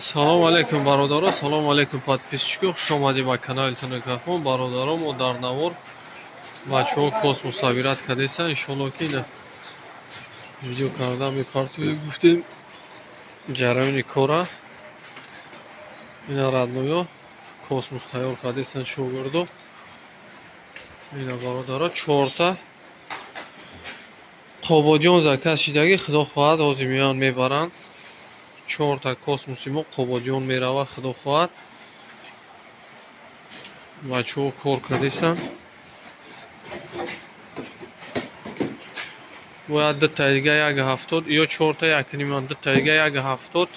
Салом алейкум бародаро, салом алейкум подписчики. Хуш омадед ба каналитон Кафон. Бародаро, мо дар навор бачаҳо кос мусаввират кардесан. Иншоалло ки ина видео кардан мепартоем, гуфтем ҷараёни кора. Ина радноё космос тайёр кардесан шогирдо. Ина бародаро 4 қободиён заказ шидаги худо хоҳад ҳозир меянд мебаранд. 4 космоси мо қободиён мерава худо хоҳад. бачаҳо кор кардесан. бояд 2 та дига 1.70 ё 4 та 1.5 2 та дига 1.70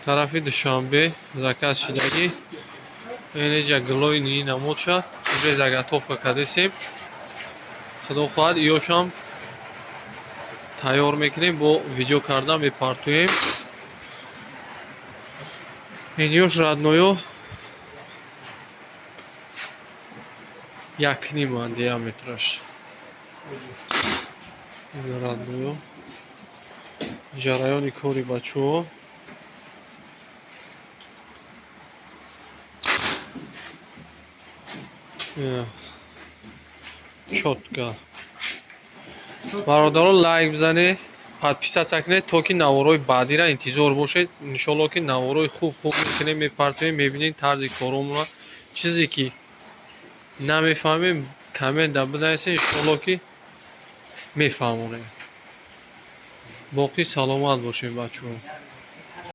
тарафи душанбе заказ шидаги энеҷа глои нини намудша уже заготовка кардесем. худо хоҳад иёшам тайёр мекунем, бо видео кардан мепартоем. ин ёш радноё 1.5 диаметраш. ин радноё ҷараёни кори бачаҳо. чётка. бародаро лайк бизанед, подписаться кунед, то ки наворои баъдира интизор бошед. иншоалло ки наворои хуб мекунем, мепартоем, мебинед тарзи коромона. чизе ки намефаҳмем комментда бинависед, иншоалло ки мефаҳмонем. боқӣ саломат бошед бачаҳо.